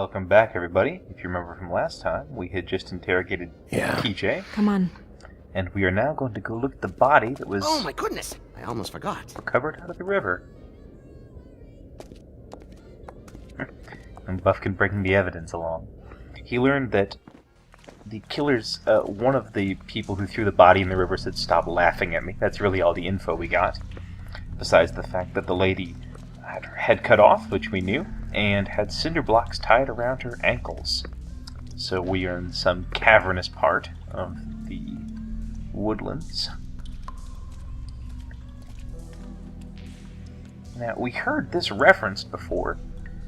Welcome back, everybody. If you remember from last time, we had just interrogated PJ. Come on. And we are now going to go look at the body that was... Oh my goodness! I almost forgot. ...recovered out of the river. And Buffkin bringing the evidence along. He learned that the killers, one of the people who threw the body in the river said, "Stop laughing at me." That's really all the info we got. Besides the fact that the lady had her head cut off, which we knew, and had cinder blocks tied around her ankles. So we are in some cavernous part of the woodlands. Now, we heard this referenced before.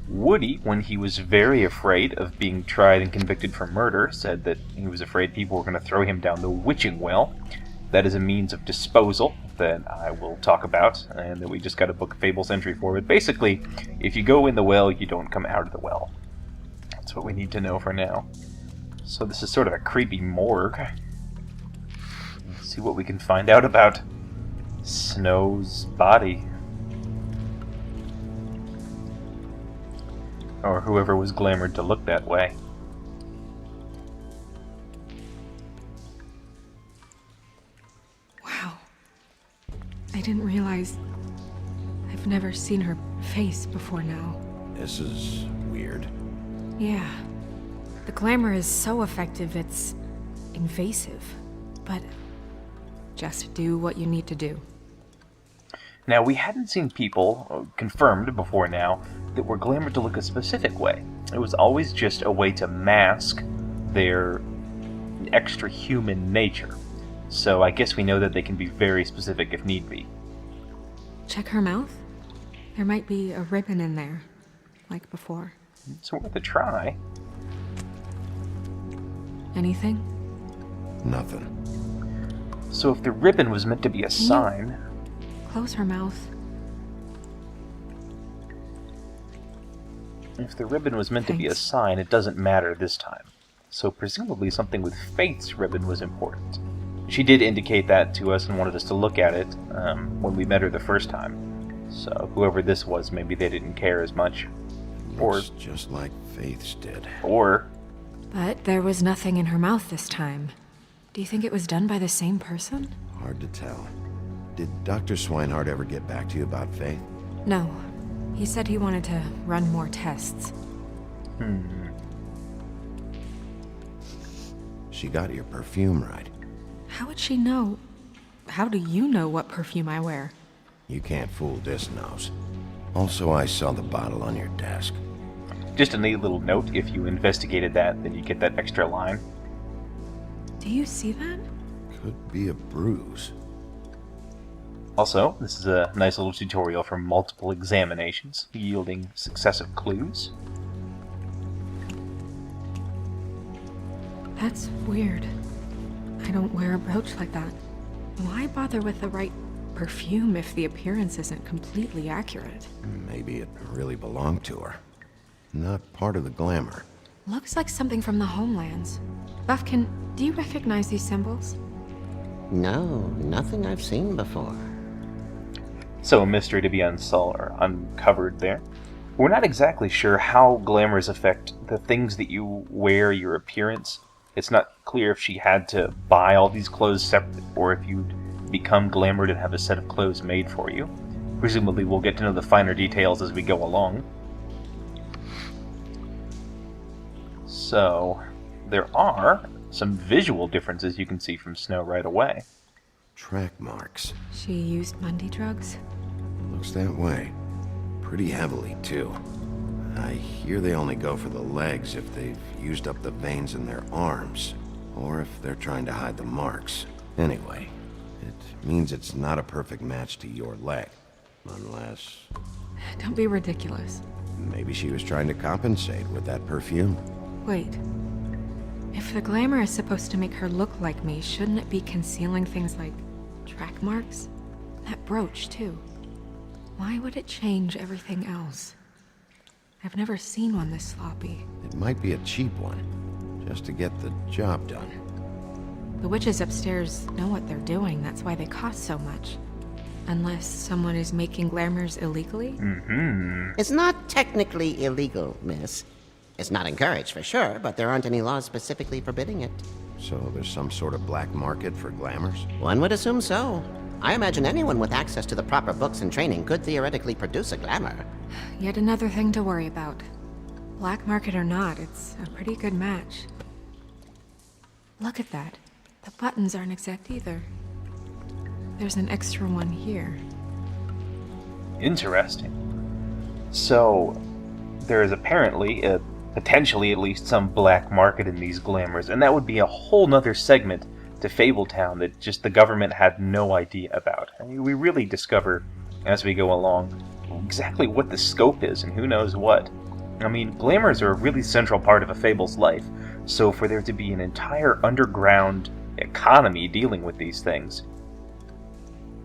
Woody, when he was very afraid of being tried and convicted for murder, said that he was afraid people were going to throw him down the witching well. That is a means of disposal that I will talk about, and that we just got a Book of Fables entry for. But basically, if you go in the well, you don't come out of the well. That's what we need to know for now. So this is sort of a creepy morgue. Let's see what we can find out about Snow's body. Or whoever was glamoured to look that way. Wow. I didn't realize... I've never seen her face before now. This is weird. Yeah. The glamour is so effective, it's invasive. But just do what you need to do. Now, we hadn't seen people, confirmed before now, that were glamoured to look a specific way. It was always just a way to mask their extra-human nature. So I guess we know that they can be very specific if need be. Check her mouth. There might be a ribbon in there, like before. It's worth a try. Anything? Nothing. So if the ribbon was meant to be a sign... Close her mouth. If the ribbon was meant to be a sign, it doesn't matter this time. So presumably something with Faith's ribbon was important. She did indicate that to us and wanted us to look at it when we met her the first time. So whoever this was, maybe they didn't care as much. Looks just like Faith's did. Or... But there was nothing in her mouth this time. Do you think it was done by the same person? Hard to tell. Did Dr. Swinehart ever get back to you about Faith? No. He said he wanted to run more tests. She got your perfume right. How would she know? How do you know what perfume I wear? You can't fool this nose. Also, I saw the bottle on your desk. Just a neat little note, if you investigated that, then you get that extra line. Do you see that? Could be a bruise. Also, this is a nice little tutorial for multiple examinations, yielding successive clues. That's weird. I don't wear a brooch like that. Why bother with the right perfume if the appearance isn't completely accurate? Maybe it really belonged to her. Not part of the glamour. Looks like something from the homelands. Buffkin, do you recognize these symbols? No, nothing I've seen before. So a mystery to be uncovered there. We're not exactly sure how glamours affect the things that you wear, your appearance. It's not clear if she had to buy all these clothes separate, or if you'd become glamoured and have a set of clothes made for you. Presumably we'll get to know the finer details as we go along. So, there are some visual differences you can see from Snow right away. Track marks. She used Mundy drugs? Looks that way. Pretty heavily, too. I hear they only go for the legs if they've used up the veins in their arms, or if they're trying to hide the marks. Anyway, it means it's not a perfect match to your leg. Unless... Don't be ridiculous. maybe she was trying to compensate with that perfume. Wait. If the glamour is supposed to make her look like me, shouldn't it be concealing things like track marks? That brooch, too. Why would it change everything else? I've never seen one this sloppy. It might be a cheap one, just to get the job done. The witches upstairs know what they're doing, that's why they cost so much. Unless someone is making glamours illegally? It's not technically illegal, miss. It's not encouraged for sure, but there aren't any laws specifically forbidding it. So there's some sort of black market for glamours? One would assume so. I imagine anyone with access to the proper books and training could theoretically produce a glamour. Yet another thing to worry about. Black market or not, it's a pretty good match. Look at that. The buttons aren't exact either. There's an extra one here. Interesting. So, there is apparently, potentially at least, some black market in these glamours, and that would be a whole nother segment to Fabletown that just the government had no idea about. I mean, we really discover, as we go along, exactly what the scope is and who knows what. I mean, glamours are a really central part of a Fable's life, so for there to be an entire underground economy dealing with these things,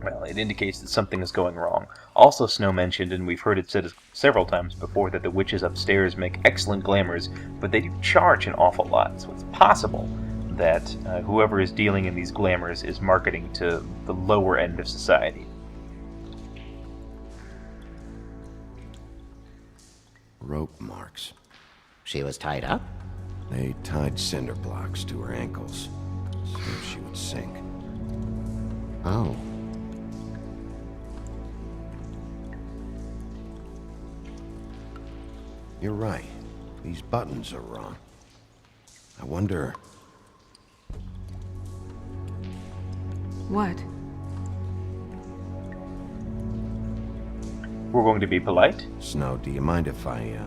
well, it indicates that something is going wrong. Also, Snow mentioned, and we've heard it said several times before, that the witches upstairs make excellent glamours, but they do charge an awful lot, so it's possible that whoever is dealing in these glamours is marketing to the lower end of society. Rope marks. She was tied up? They tied cinder blocks to her ankles, so she would sink. Oh. You're right. These buttons are wrong. I wonder... What? We're going to be polite. Snow, do you mind if I,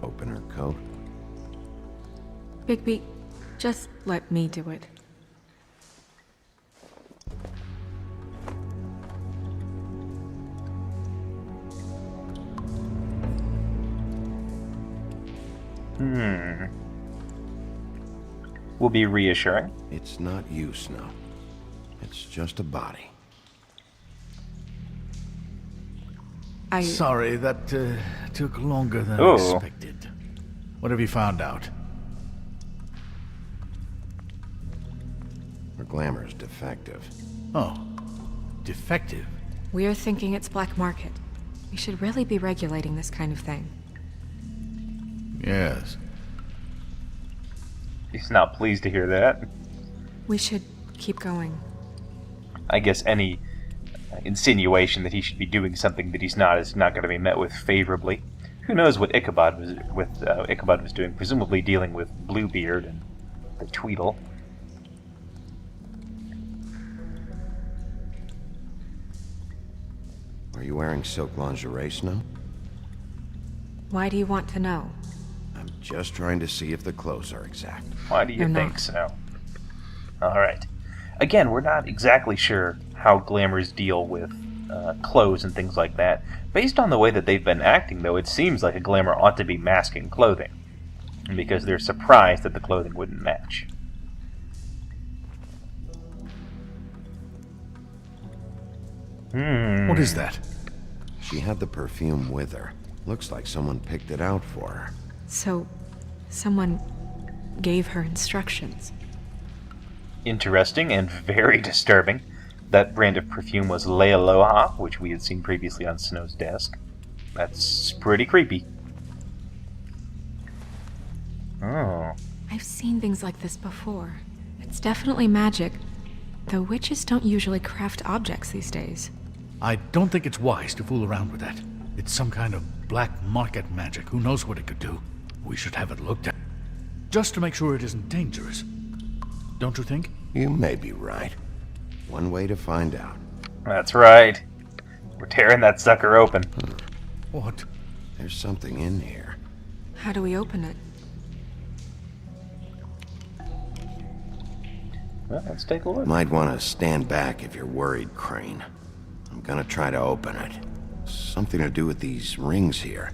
open her coat? Bigby, just let me do it. Will be reassuring. It's not you, Snow. It's just a body. Sorry, that took longer than Oh. expected. What have you found out? Her glamour's defective. Oh, defective. We're thinking it's black market. We should really be regulating this kind of thing. Yes. He's not pleased to hear that. We should keep going. I guess any insinuation that he should be doing something that he's not is not going to be met with favorably. Who knows what Ichabod was doing? Presumably dealing with Bluebeard and the Tweedle. Are you wearing silk lingerie, Snow? Why do you want to know? I'm just trying to see if the clothes are exact. Why do you You're think not. so? Alright. Again, we're not exactly sure how glamours deal with clothes and things like that. Based on the way that they've been acting, though, it seems like a glamour ought to be masking clothing. Because they're surprised that the clothing wouldn't match. What is that? She had the perfume with her. Looks like someone picked it out for her. So, someone gave her instructions. Interesting and very disturbing. That brand of perfume was Lealoha, which we had seen previously on Snow's desk. That's pretty creepy. Oh. I've seen things like this before. It's definitely magic, though witches don't usually craft objects these days. I don't think it's wise to fool around with that. It's some kind of black market magic. Who knows what it could do? We should have it looked at. Just to make sure it isn't dangerous. Don't you think? You may be right. One way to find out. That's right. We're tearing that sucker open. What? There's something in here. How do we open it? Well, let's take a look. Might want to stand back if you're worried, Crane. I'm gonna try to open it. Something to do with these rings here.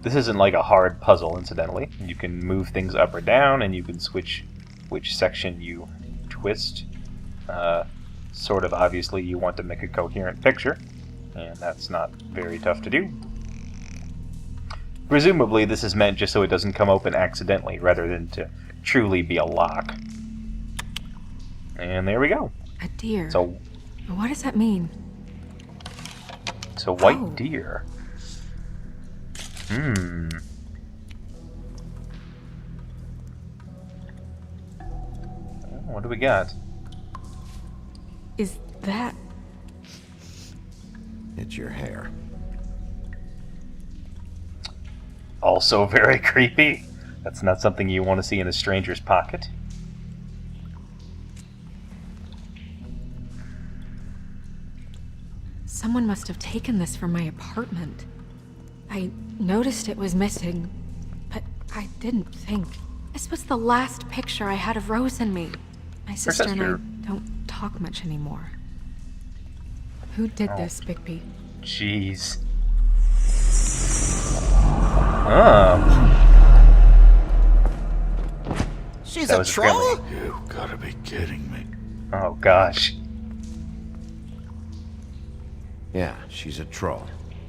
This isn't like a hard puzzle, incidentally. You can move things up or down, and you can switch which section you twist. Sort of obviously you want to make a coherent picture, and that's not very tough to do. Presumably this is meant just so it doesn't come open accidentally, rather than to truly be a lock. And there we go. A deer. So What does that mean? it's a white Oh. deer. What do we got? Is that... It's your hair. Also very creepy. That's not something you want to see in a stranger's pocket. Someone must have taken this from my apartment. I noticed it was missing, but I didn't think. This was the last picture I had of Rose and me. My sister and sister. I don't talk much anymore. Who did this, Bigby? Jeez. Oh. She's That a was troll? really- You gotta be kidding me. Oh gosh. Yeah, she's a troll.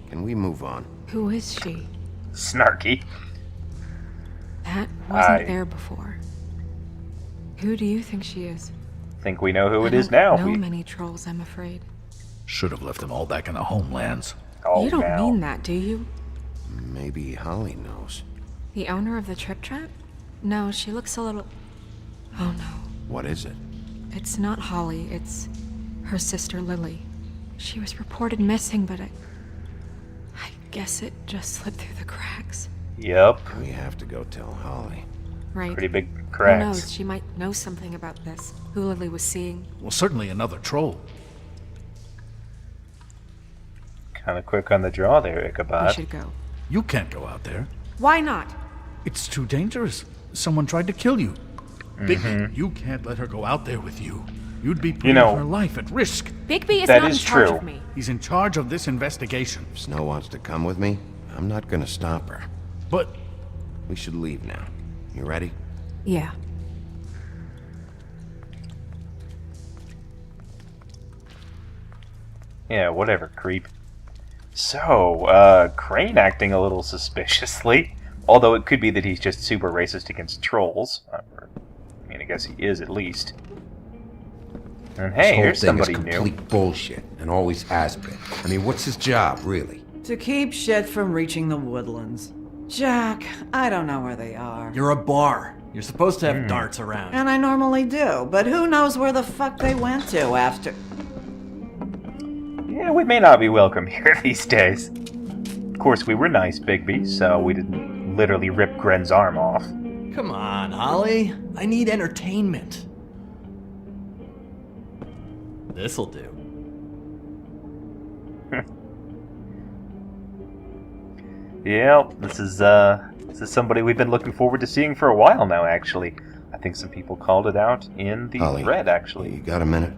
Can we move on? Who is she? Snarky. That wasn't I- there before. Who do you think she is? Think we know who it I is don't now. know many trolls, I'm afraid. Should have left them all back in the homelands. Oh, You don't now. mean that, do you? Maybe Holly knows. The owner of the Trip Trap? No, she looks a little... Oh no. What is it? It's not Holly, it's her sister Lily. She was reported missing, but I guess it just slipped through the cracks. Yep. We have to go tell Holly. Right. Pretty big Who cracks. knows? She might know something about this. Who Lily was seeing. Well, certainly another troll. Kind of quick on the draw there, We Ichabod. should go. You can't go out there. Why not? It's too dangerous. Someone tried to kill you. Bigby, you can't let her go out there with you. You'd be putting know- her life at risk. Bigby is That not is in charge true. of me. He's in charge of this investigation. If Snow wants to come with me, I'm not gonna stop her. But We should leave now. You ready? Yeah. Yeah, whatever, creep. So, Crane acting a little suspiciously. Although it could be that he's just super racist against trolls. I mean, I guess he is at least. And hey, This whole here's thing is somebody complete new. bullshit, and always has been. I mean, what's his job, really? To keep shit from reaching the woodlands. Jack, I don't know where they are. You're a bar. You're supposed to have darts around. And I normally do, but who knows where the fuck they went to after. Yeah, we may not be welcome here these days. Of course, we were nice, Bigby, so we didn't literally rip Gren's arm off. Come on, Holly. I need entertainment. This'll do. Yeah, this is somebody we've been looking forward to seeing for a while now, actually. I think some people called it out in the Holly, thread, actually. You got a minute?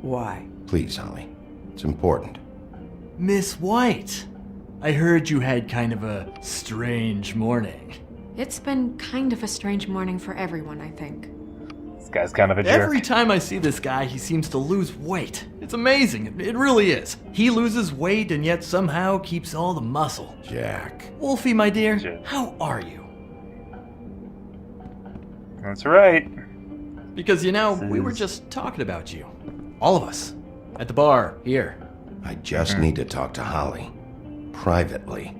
Why? Please, Holly. It's important. Miss White, I heard you had kind of a strange morning. It's been kind of a strange morning for everyone, I think. This guy's kind of a jerk. Every time I see this guy, he seems to lose weight. It's amazing. It really is. He loses weight and yet somehow keeps all the muscle. Jack. Wolfie, my dear, Jack. how are you? That's right. Because, you know, we were just talking about you. All of us. At the bar, here. I just need to talk to Holly. Privately.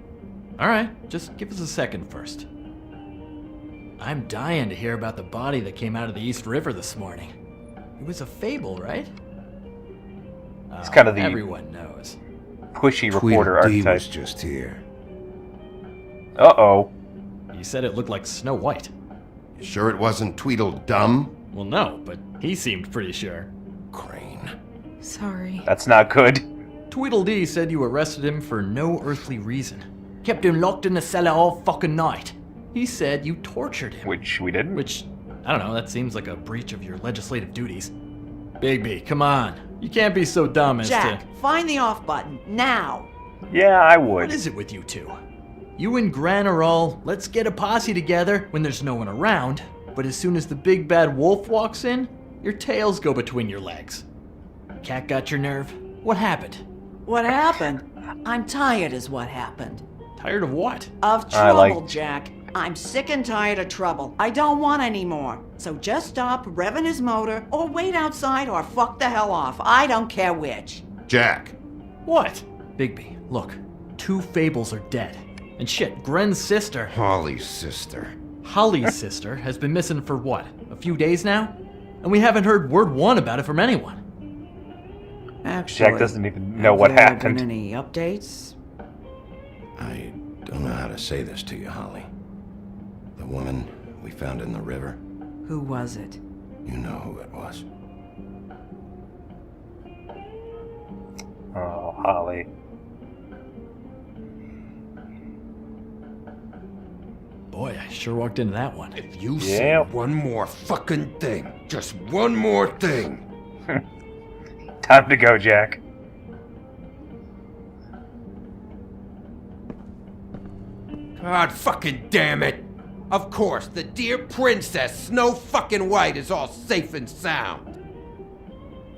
Alright, just give us a second first. I'm dying to hear about the body that came out of the East River this morning. It was a fable, right? It's kind of the Everyone knows. pushy reporter Tweedledee archetype. was just here. Uh-oh. You said it looked like Snow White. You sure it wasn't Tweedledum? Well, no, but he seemed pretty sure. Crane. Sorry. That's not good. Tweedledee said you arrested him for no earthly reason. Kept him locked in the cellar all fucking night. He said you tortured him. Which we didn't. Which, I don't know, that seems like a breach of your legislative duties. Bigby, come on. You can't be so dumb as Jack, to... find the off button, now! Yeah, I What would. is it with you two? You and Gran are all, let's get a posse together when there's no one around, but as soon as the big bad wolf walks in, your tails go between your legs. Cat got your nerve? What happened? What happened? I'm tired, is what happened. Tired of what? Of I like- trouble, Jack. I'm sick and tired of trouble. I don't want any more. So just stop revving his motor, or wait outside, or fuck the hell off. I don't care which. Jack. What? Bigby, look. 2 fables are dead. And shit, Gren's sister, Holly's sister. Holly's sister, has been missing for what, a few days now? And we haven't heard word one about it from anyone. Actually, Jack doesn't even know what have there happened. been any updates? I don't know how to say this to you, Holly. The woman we found in the river, Who was it? you know who it was. Oh, Holly. Boy, I sure walked into that one. If you Yeah. say one more fucking thing, just one more thing. Time to go, Jack. God fucking damn it! Of course, the dear princess Snow fucking White is all safe and sound.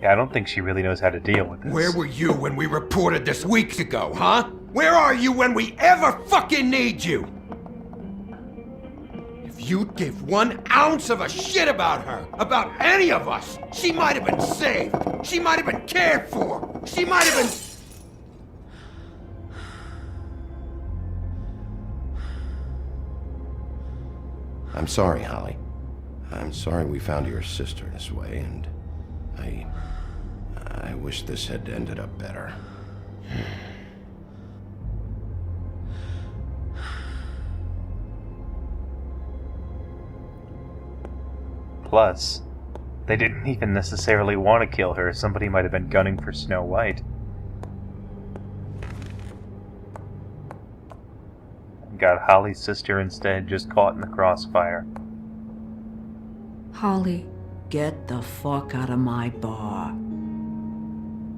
Yeah, I don't think she really knows how to deal with this. Where were you when we reported this weeks ago, huh? Where are you when we ever fucking need you? If you'd give 1 ounce of a shit about her, about any of us, she might have been saved. She might have been cared for. She might have been... I'm sorry, Holly. I'm sorry we found your sister this way, and I wish this had ended up better. Plus, they didn't even necessarily want to kill her. Somebody might have been gunning for Snow White. Got Holly's sister instead, just caught in the crossfire. Holly, Get the fuck out of my bar.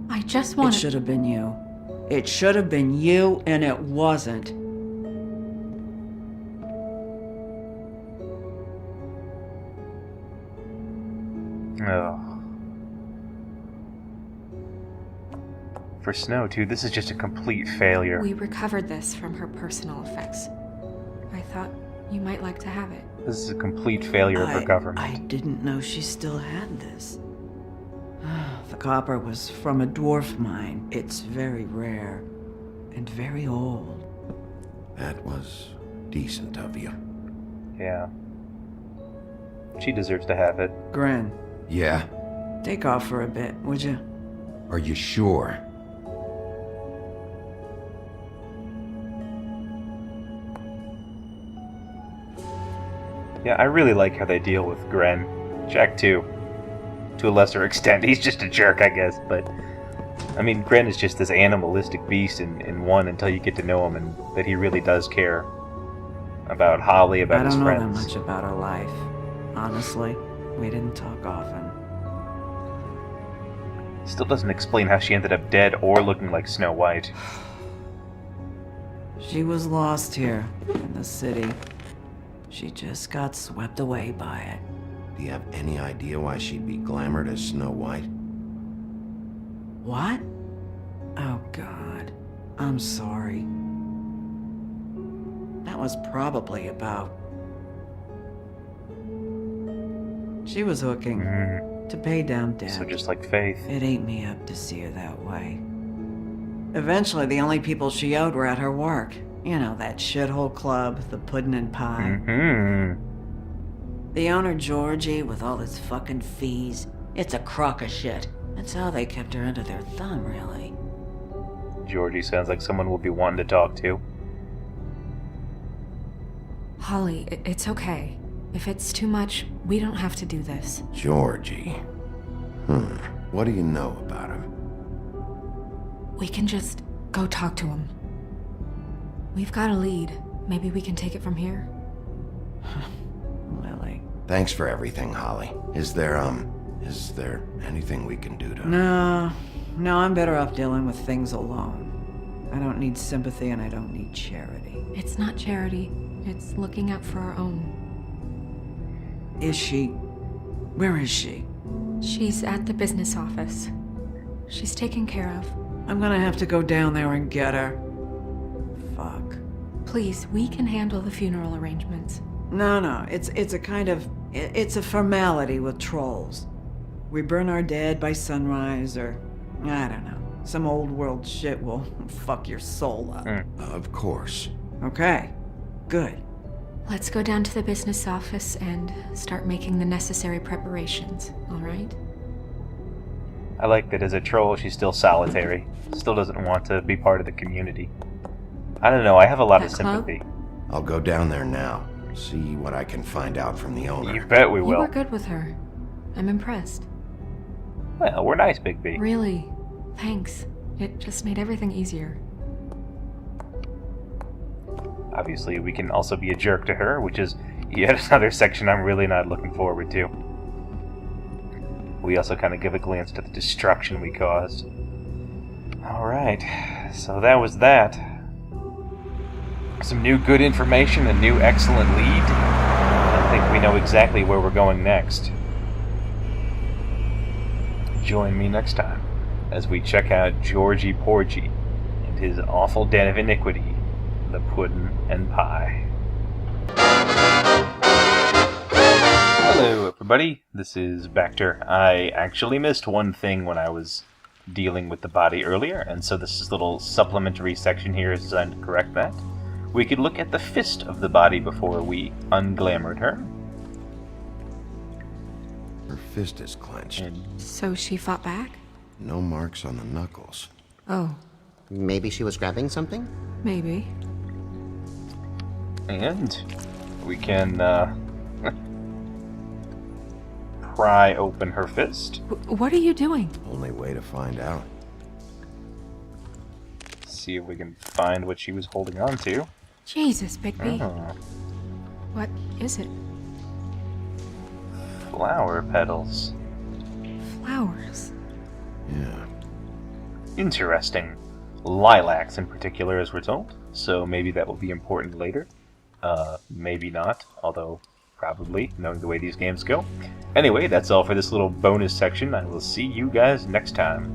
I just It want should have been you. It should have been you, and it wasn't. Oh. For Snow, too, this is just a complete failure. We recovered this from her personal effects. I thought you might like to have it. This is a complete failure of her government. I didn't know she still had this. The copper was from a dwarf mine. It's very rare and very old. That was decent of you. Yeah. She deserves to have it. Gren, Yeah? take off for a bit, would you? Are you sure? Yeah, I really like how they deal with Gren. Jack, too. To a lesser extent. He's just a jerk, I guess, but... I mean, Gren is just this animalistic beast in 1 until you get to know him, and that he really does care about Holly, about I his don't know that friends. much about her life. Honestly, we didn't talk often. Still doesn't explain how she ended up dead or looking like Snow White. She was lost here, in the city. She just got swept away by it. Do you have any idea why she'd be glamored as Snow White? What? Oh, God. I'm sorry. That was probably about... She was hooking to pay down debt. So just like Faith. It ate me up to see her that way. Eventually, the only people she owed were at her work. You know, that shithole club, the Puddin' and Pie. The owner, Georgie, with all his fucking fees. It's a crock of shit. That's how they kept her under their thumb, really. Georgie sounds like someone we'll be wanting to talk to. Holly, it's okay. If it's too much, we don't have to do this. Georgie. What do you know about him? We can just go talk to him. We've got a lead. Maybe we can take it from here. Lily. Thanks for everything, Holly. Is there anything we can do to... No, I'm better off dealing with things alone. I don't need sympathy and I don't need charity. It's not charity. It's looking out for our own. Is she? Where is she? She's at the business office. She's taken care of. I'm gonna have to go down there and get her. Fuck. Please, we can handle the funeral arrangements. No, it's a kind of... It's a formality with trolls. We burn our dead by sunrise, or... I don't know. Some old world shit will fuck your soul up. Of course. Okay, good. Let's go down to the business office and start making the necessary preparations, all right? I like that as a troll, she's still solitary. Still doesn't want to be part of the community. I don't know, I have a lot of That club? sympathy. I'll go down there now. See what I can find out from the owner. You bet we You will. were good with her. I'm impressed. Well, we're nice, Big B. Really, thanks. It just made everything easier. Obviously, we can also be a jerk to her, which is yet another section I'm really not looking forward to. We also kind of give a glance to the destruction we caused. Alright, so that was that. Some new good information, a new excellent lead. I think we know exactly where we're going next. Join me next time as we check out Georgie Porgy and his awful den of iniquity, the Puddin' and Pie. Hello, everybody. This is Bacter. I actually missed one thing when I was dealing with the body earlier, and so this little supplementary section here is designed to correct that. We could look at the fist of the body before we unglamored her. Her fist is clenched. So she fought back? No marks on the knuckles. Oh, Maybe she was grabbing something? maybe. And we can pry open her fist. What are you doing? Only way to find out. See if we can find what she was holding on to. Jesus, Bigby. Oh, What is it? flower petals. Flowers. Yeah. Interesting. Lilacs in particular, as we're told. So maybe that will be important later. Maybe not, although probably, knowing the way these games go. Anyway, that's all for this little bonus section. I will see you guys next time.